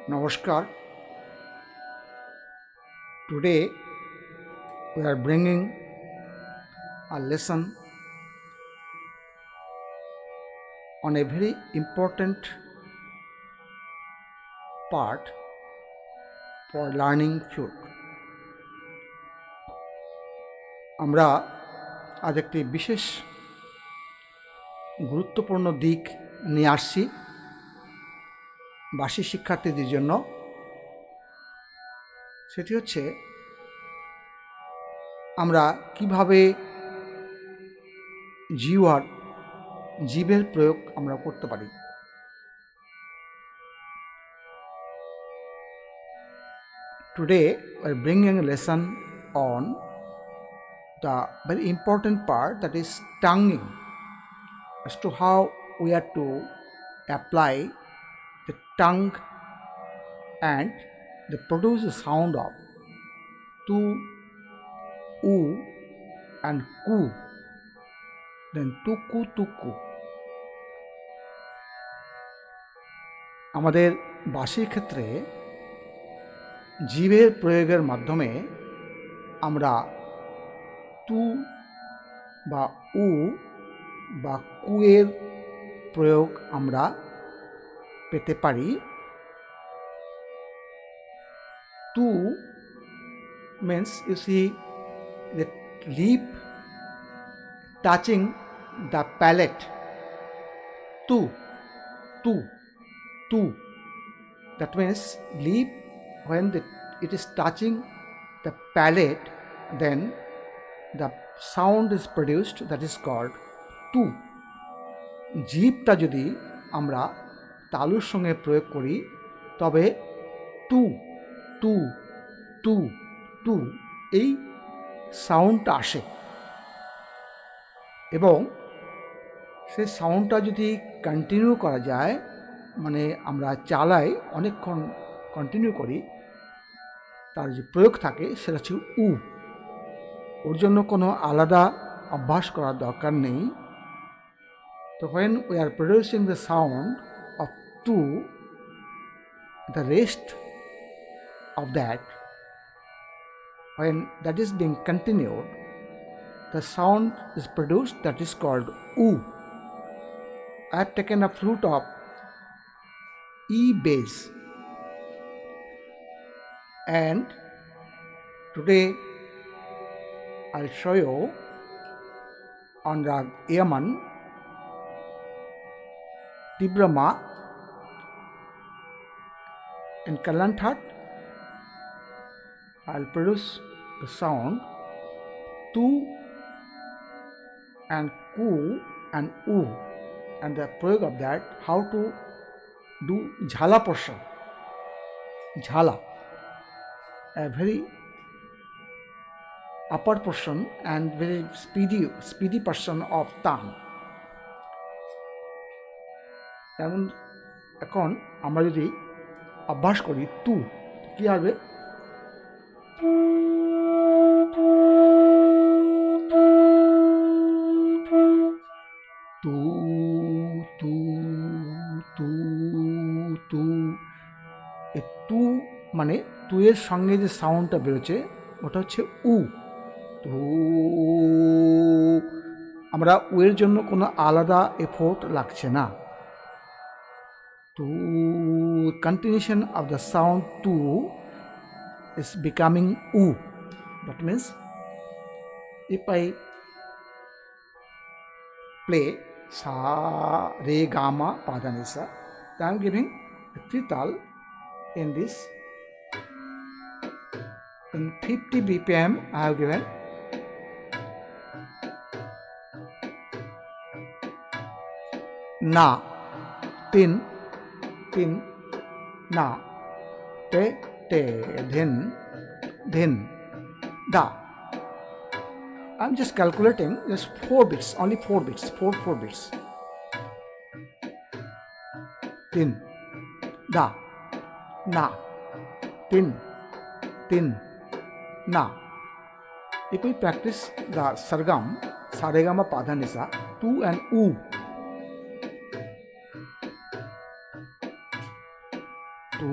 Namaskar. Today we are bringing a lesson on a very important part for learning flute. আমরা আজ একটি বিশেষ গুরুত্বপূর্ণ দিক নিয়ে আসছি বাসি শিক্ষার্থীদের জন্য। সেটি হচ্ছে আমরা কিভাবে জীবের প্রয়োগ আমরা করতে পারি। Today we are bringing a lesson on the very important part, that is tonguing, as to how we are to apply the tongue and they produce the sound of tu, u and ku, then tuku tuku. আমাদের বাঁশির ক্ষেত্রে জীবের প্রয়োগের মাধ্যমে আমরা তু বা উ বা কুয়ের প্রয়োগ আমরা পেতে পারি। তু means you see the lip touching the palate. Tu, tu, tu. That means lip, when it is touching the palate, then the sound is produced, that is called tu. জিভটা যদি আমরা তালুর সঙ্গে প্রয়োগ করি তবে টু টু টু টু এই সাউন্ডটা আসে, এবং সেই সাউন্ডটা যদি কন্টিনিউ করা যায়, মানে আমরা চালাই অনেকক্ষণ কন্টিনিউ করি, তার যে প্রয়োগ থাকে সেটা হচ্ছে উ। ওর জন্য কোনো আলাদা অভ্যাস করার দরকার নেই। তো when we are producing the sound of tu, the rest of that, when that is being continued, the sound is produced, that is called u. I have taken a flute of E bass, and today I'll show you on Rag Yaman, Tibrama, in Kalanthat. I'll produce the sound tu and ku and u, and the proyog of that, how to do jhala portion. Jhala, a very upper portion and very speedy portion of tongue. যেমন এখন আমরা যদি অভ্যাস করি তু, কি হবে? তু তু তু তু, এই তু মানে তুয়ের সঙ্গে যে সাউন্ডটা বেরোচ্ছে ওটা হচ্ছে উ। তু, আমরা উয়ের জন্য কোনো আলাদা এফোর্ট লাগছে না। Tu, continuation of the sound tu is becoming u. That means if I play sa, re, ga, ma, pa, dha, ni, sa, then I am giving a trital in this. In 50 BPM I have given na, tin, tin, na, te, te, dhin, da. I'm just calculating just 4 bits, only 4 bits, 4 bits. Tin, da, na, tin, tin, na. If we practice the sargam, saregama padhanisa, tu and u, tu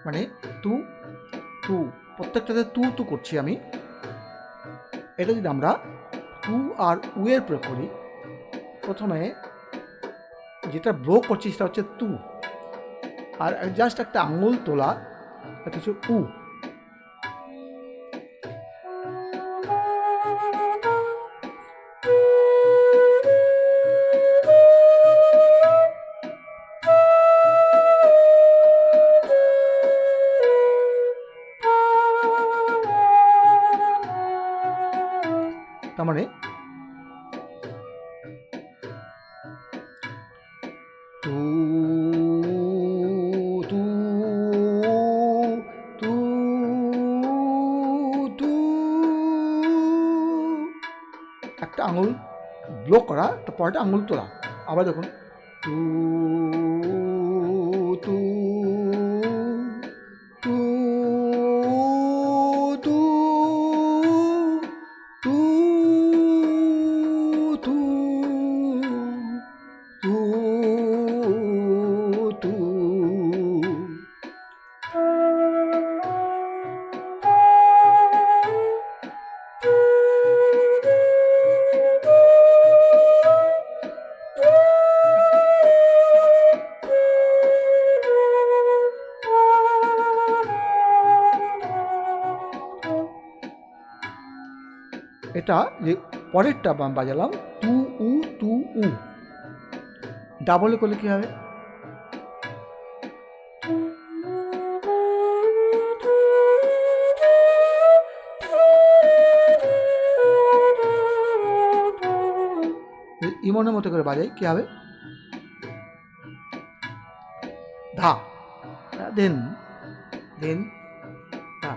মানে তু তু, প্রত্যেকটাতে তু তু করছি আমি। এটা যদি আমরা তু আর উ এর প্রয়োগ করি, প্রথমে যেটা ব্লো করছি সেটা হচ্ছে তু, আর জাস্ট একটা আঙুল তোলা, এটা হচ্ছে উ। তার মানে তু তু তু তু, একটা আঙুল ব্লক করা, তারপরটা আঙুল তোলা, আবার দেখুন তু তু তু তু তু তু তু তু। এটা যে পরেরটা বাজালাম তু উ তু উ, ডাবলে করলে কি হবে? ইমনের মতো করে বাজাই কি হবে? ধা, দেন দেন ধা।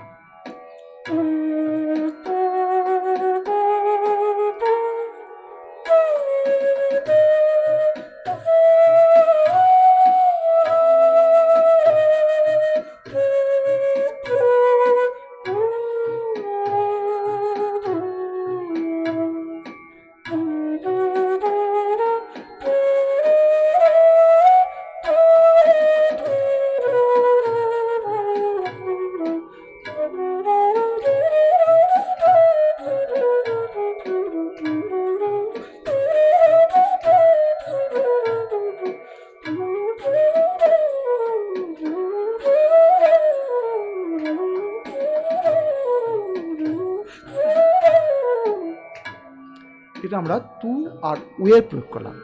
এটা আমরা তু আর উ এর প্রয়োগ করলাম।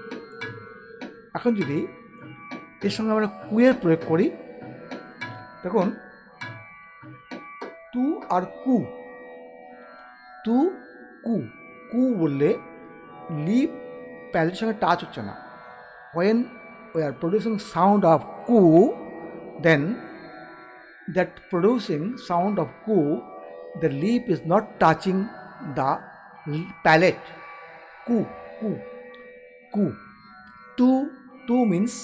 এখন যদি এর সঙ্গে আমরা কু এর প্রয়োগ করি, দেখুন তু আর কু, তু কু, কু বললে লিপ প্যালেটের সঙ্গে টাচ হচ্ছে না। when we are producing sound of ku, then that producing sound of ku, the lip is not touching the palate. Ku, ku, ku. Tu, tu means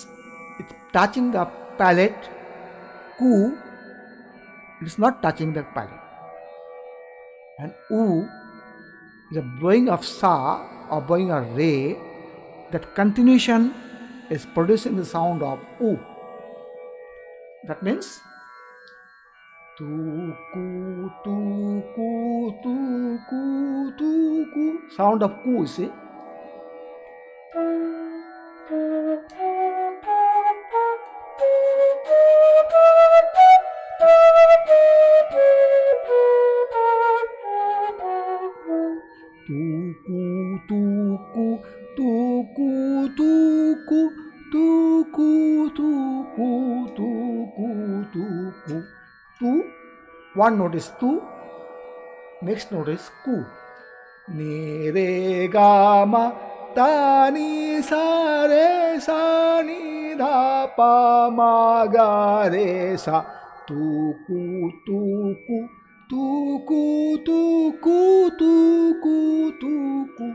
it's touching the palate. Ku, it is not touching the palate. And u is a blowing of sa or blowing a re. That continuation is producing the sound of u. That means tu ku tu ku tu ku tu ku. Sound of ku, you see. Tu ku tu ku tu ku tu ku tu ku tu ku tu ku tu ku. Tu, one note is tu, next note is ku. Ni re ga ma ta ni sa re sa ni dha pa ma ga re sa. Tu ku tu ku tu ku tu ku tu ku tu ku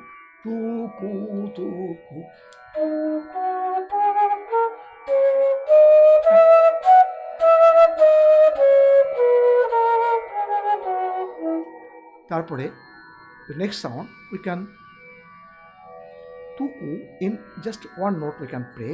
tu ku tu ku. তারপরে the next sound we can tuku in just one note we can play.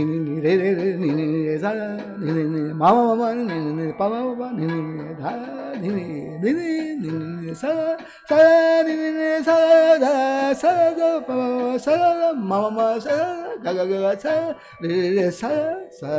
নি নি নি রে রে রে নি নি নি রে সা নি নি নি মা মা মা নি নি নি পা মা মা নি নি নি ধা নি নি নি নি নি নি সা সা নি নি নি সা ধা সা ধা পা সা মা মা মা সা গা গা গা সা রে রে রে সা সা।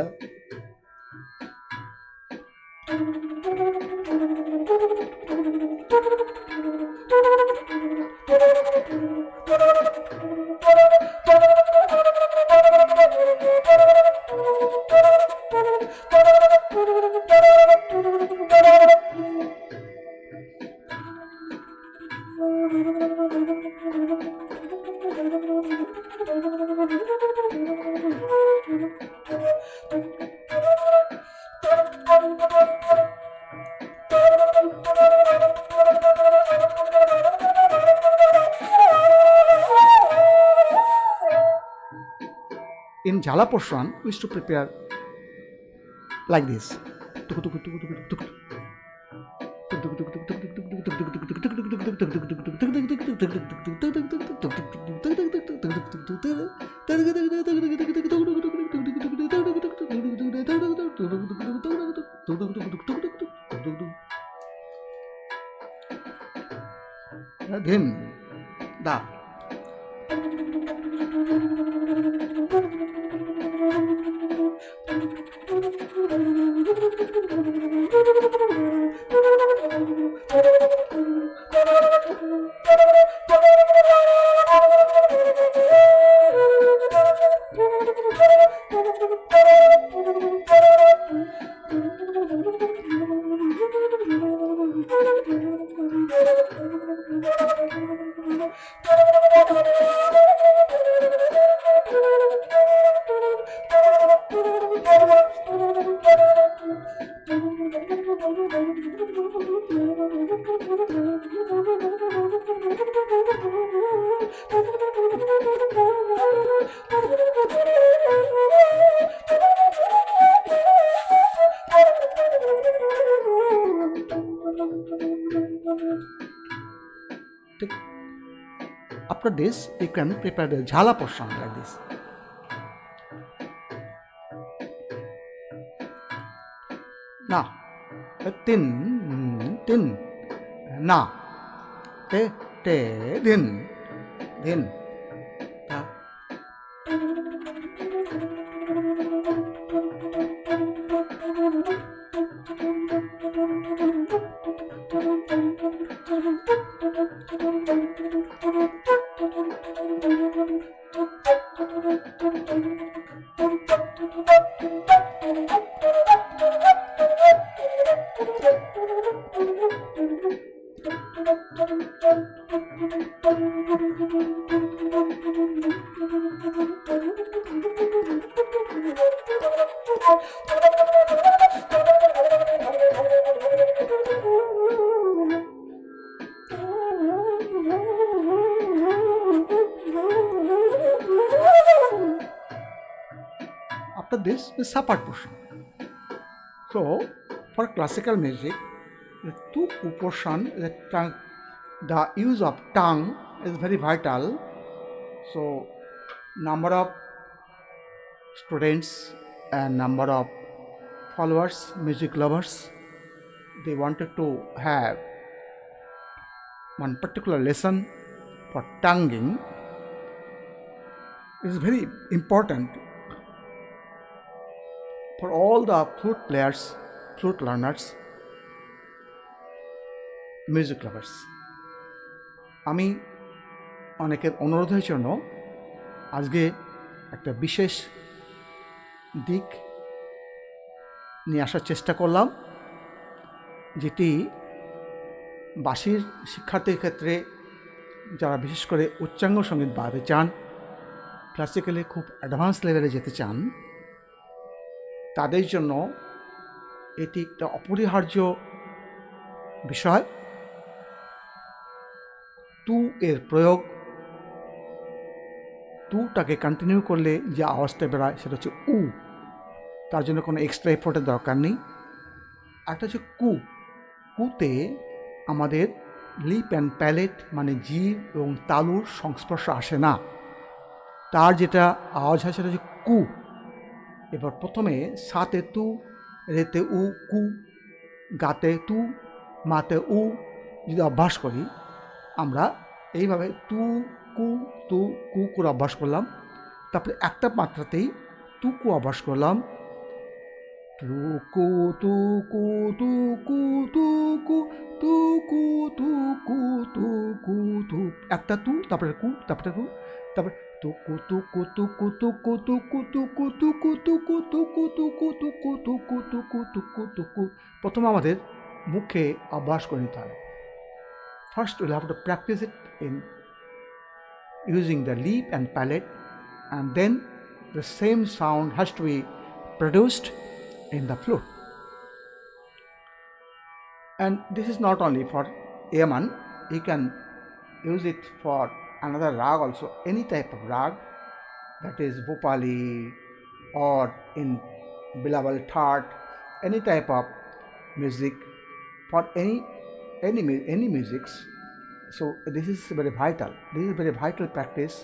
In Jhala portion, we used to prepare like this. Then, da. After this, you can prepare the Jhala portion like this. Na, tin, tin, na, te, din, ta. After this, the Sapat portion. So, for classical music, the two portion, the use of tongue is very vital. So, number of students and number of followers, music lovers, they wanted to have one particular lesson for tonguing. It is very important for all the flute players, flute learners, music lovers. আমি অনেকের অনুরোধের জন্য আজকে একটা বিশেষ দিক নিয়ে আসার চেষ্টা করলাম, যেটি বাঁশির শিক্ষার্থীর ক্ষেত্রে যারা বিশেষ করে উচ্চাঙ্গ সঙ্গীত বাজাতে চান, ক্লাসিক্যালি খুব অ্যাডভান্স লেভেলে যেতে চান, তাদের জন্য এটি একটা অপরিহার্য বিষয়। তু এর প্রয়োগ, তুটাকে কন্টিনিউ করলে যে আওয়াজটা বেরোয় সেটা হচ্ছে উ, তার জন্য কোনো এক্সট্রা এফোর্টের দরকার নেই। একটা হচ্ছে কু, কুতে আমাদের লিপ অ্যান্ড প্যালেট মানে জিভ এবং তালুর সংস্পর্শ আসে না, তার যেটা আওয়াজ হয় সেটা হচ্ছে কু। এবার প্রথমে সাতে তু, রেতে উ, কু, গাতে তু, মাতে উ যদি অভ্যাস করি, আমরা এইভাবে তু কু করে অভ্যাস করলাম। তারপরে একটা মাত্রাতেই তু কু অভ্যাস করলাম, তু কু তু কু তু কু তু কু তু কু তু কু তু কু তু, একটা তু, তারপরে কু, তারপরে কু, তারপরে তু কু তু কু তু কু তু কু তু কু তু কু তু কু তু কু তু কু তু কু তু কু তু কু তু কু তু কু তু কু। প্রথমে আমাদের মুখে অভ্যাস করে নিতে হবে। First we'll have to practice it in using the lip and palate, and then the same sound has to be produced in the flute. And this is not only for Yaman, you can use it for another rag also, any type of rag, that is Bhopali or in Bilawal Thart, any type of music, for any musics. So this is very vital. This is very vital practice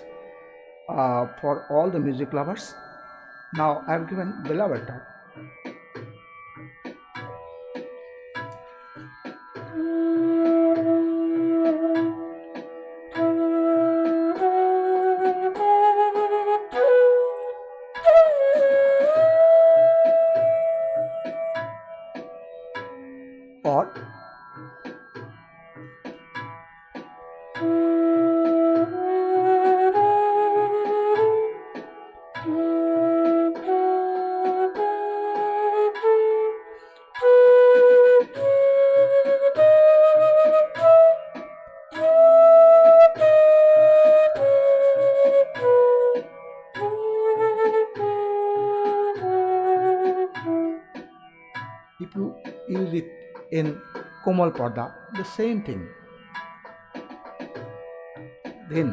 for all the music lovers. Now I have given Bilawal Thart. Or if you use it in Komal Parda, the same thing. Then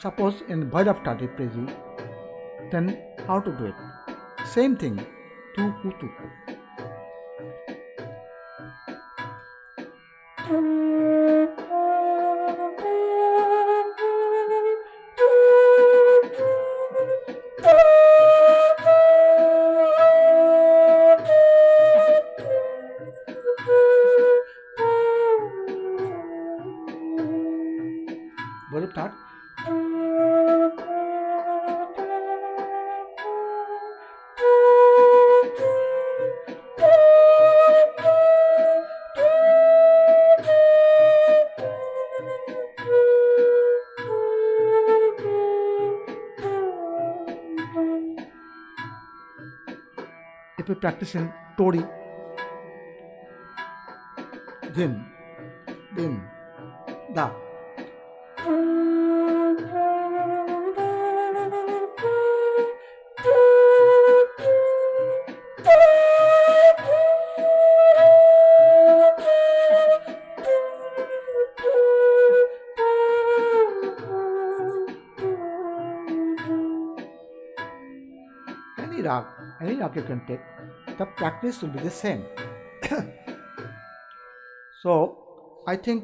suppose in Bhairav Tati Prezi, then how to do it? Same thing, tu ku tu ku. Bhairav Tati. If we practice in Tori, then da. Any rag you can take, the practice will be the same. So I think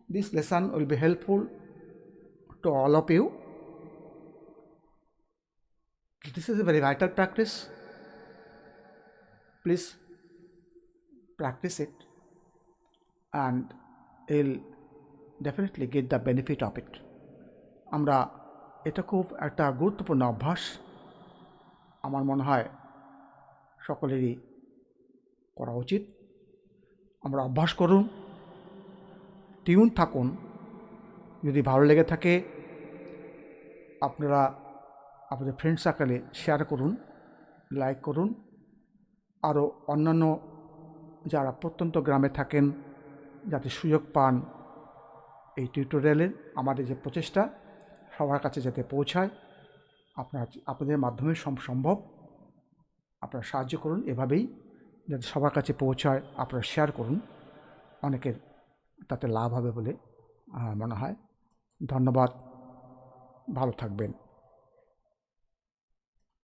this lesson will be helpful to all of you. This is a very vital practice. Please practice it and you'll definitely get the benefit of it. আমরা এটা খুব একটা গুরুত্বপূর্ণ অভ্যাস, আমার মনে হয় সকলেরই করা উচিত। আমরা অভ্যাস করুন, টিউন থাকুন। যদি ভালো লেগে থাকে আপনারা আপনাদের ফ্রেন্ড সার্কেলে শেয়ার করুন, লাইক করুন। আরও অন্যান্য যারা প্রত্যন্ত গ্রামে থাকেন যাতে সুযোগ পান এই টিউটোরিয়ালের, আমাদের যে প্রচেষ্টা সবার কাছে যাতে পৌঁছায়, আপনাদের মাধ্যমে সম্ভব আপনারা সাহায্য করুন। এভাবেই যাতে সবার কাছে পৌঁছায় আপনারা শেয়ার করুন, অনেকের তাতে লাভ হবে বলে আমার মনে হয়। ধন্যবাদ, ভালো থাকবেন।